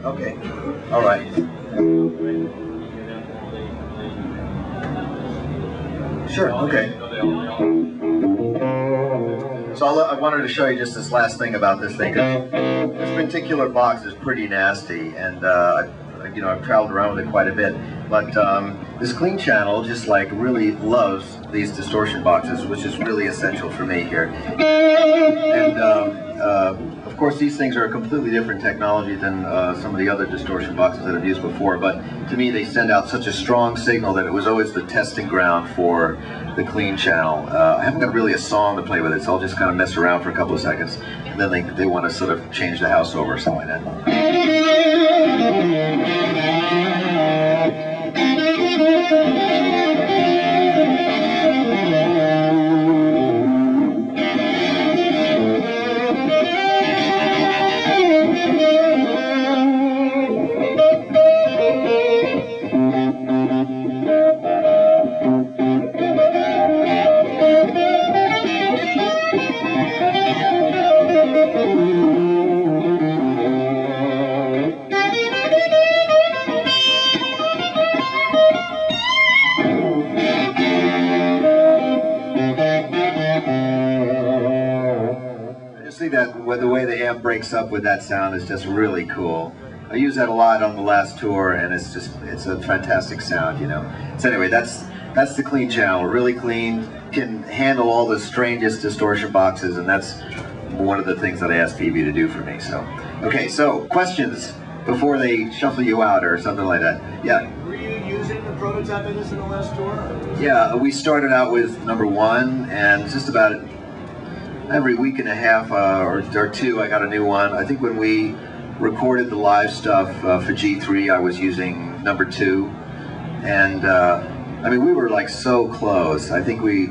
Okay. All right. Sure. Okay. So I wanted to show you just this last thing about this thing. This particular box is pretty nasty, and you know, I've traveled around with it quite a bit. But this clean channel just like really loves these distortion boxes, which is really essential for me here. And of course, these things are a completely different technology than some of the other distortion boxes that I've used before, but to me they send out such a strong signal that it was always the testing ground for the clean channel. I haven't got really a song to play with it, so I'll just kind of mess around for a couple of seconds, and then they want to sort of change the house over or something like that. The way the amp breaks up with that sound is just really cool. I use that a lot on the last tour, and it's a fantastic sound, you know. So anyway, that's the clean channel. Really clean, can handle all the strangest distortion boxes, and that's one of the things that I asked Peavey to do for me. So, okay, so questions before they shuffle you out or something like that. Yeah. Were you using the prototype of this in the last tour? Yeah, we started out with #1, and just about every week and a half or two, I got a new one. I think when we recorded the live stuff for G3, I was using #2, and I mean, we were like so close. I think we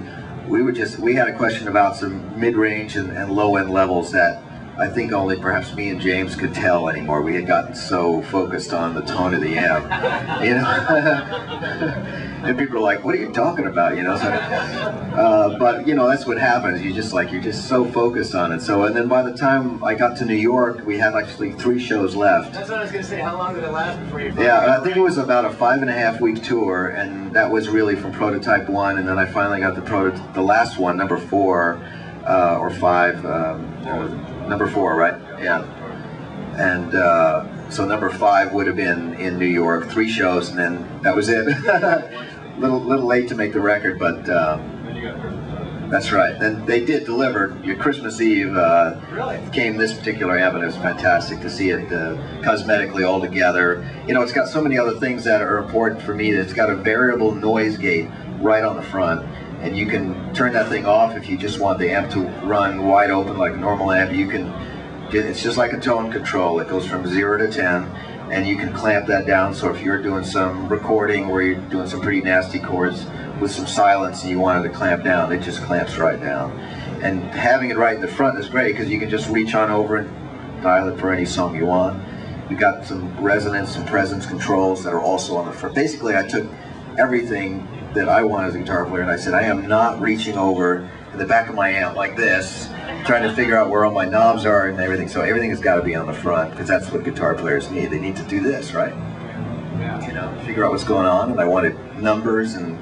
had a question about some mid-range and low-end levels that I think only perhaps me and James could tell anymore. We had gotten so focused on the tone of the amp, you know. And people are like, "What are you talking about?" You know. So, but you know, that's what happens. You're just so focused on it. So, and then by the time I got to New York, we had actually 3 shows left. That's what I was going to say. How long did it last before you? Yeah, I think it was about a 5.5-week tour, and that was really from prototype 1, and then I finally got the last one, #4 or 5. #4, right? Yeah. And so #5 would have been in New York, 3 shows, and then that was it. little late to make the record, but that's right. Then they did deliver. Your Christmas Eve came this particular amp, and it was fantastic to see it cosmetically all together. You know, it's got so many other things that are important for me. It's got a variable noise gate right on the front. And you can turn that thing off if you just want the amp to run wide open like a normal amp. You can, it's just like a tone control. It goes from 0 to 10, and you can clamp that down. So if you're doing some recording where you're doing some pretty nasty chords with some silence and you wanted to clamp down, it just clamps right down. And having it right in the front is great because you can just reach on over and dial it for any song you want. We've got some resonance and presence controls that are also on the front. Basically, I took everything that I want as a guitar player, and I said, I am not reaching over in the back of my amp like this, trying to figure out where all my knobs are and everything. So everything has got to be on the front, because that's what guitar players need. They need to do this, right? Yeah. You know, figure out what's going on, and I wanted numbers and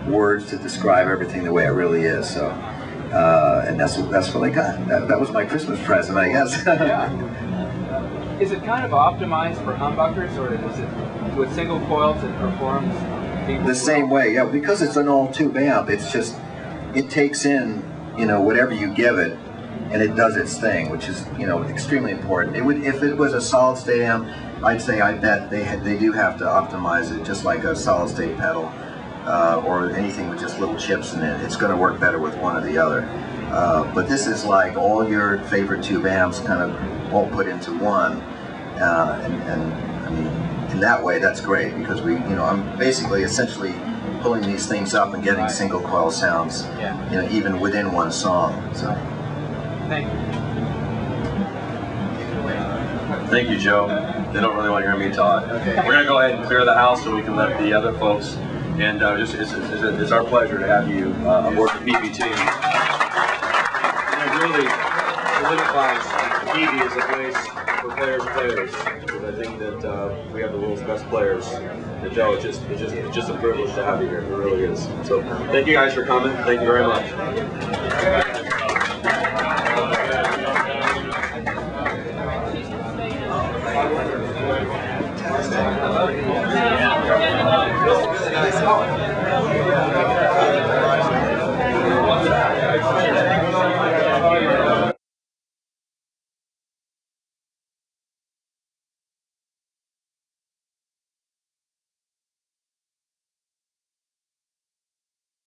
words to describe everything the way it really is. So, and that's what I got. That was my Christmas present, I guess. Yeah. Is it kind of optimized for humbuckers, or is it with single coils it performs the same way? Yeah, because it's an all-tube amp, it's just, it takes in, you know, whatever you give it, and it does its thing, which is, you know, extremely important. It would, if it was a solid-state amp, I'd say I bet they do have to optimize it just like a solid-state pedal or anything with just little chips in it. It's going to work better with one or the other. But this is like all your favorite tube amps kind of all put into one, and I mean, in that way, that's great because we, you know, I'm basically essentially pulling these things up and getting single coil sounds, you know, even within one song. So. Thank you. Thank you, Joe. They don't really want to hear me talk. Okay. We're going to go ahead and clear the house so we can let the other folks. And it's our pleasure to have you aboard the Peavey team. And it really solidifies Peavey is a place for players. Because I think that we have the world's best players. And Joe, it's just a privilege to have you here. It really is. So thank you guys for coming. Thank you very much. Nice.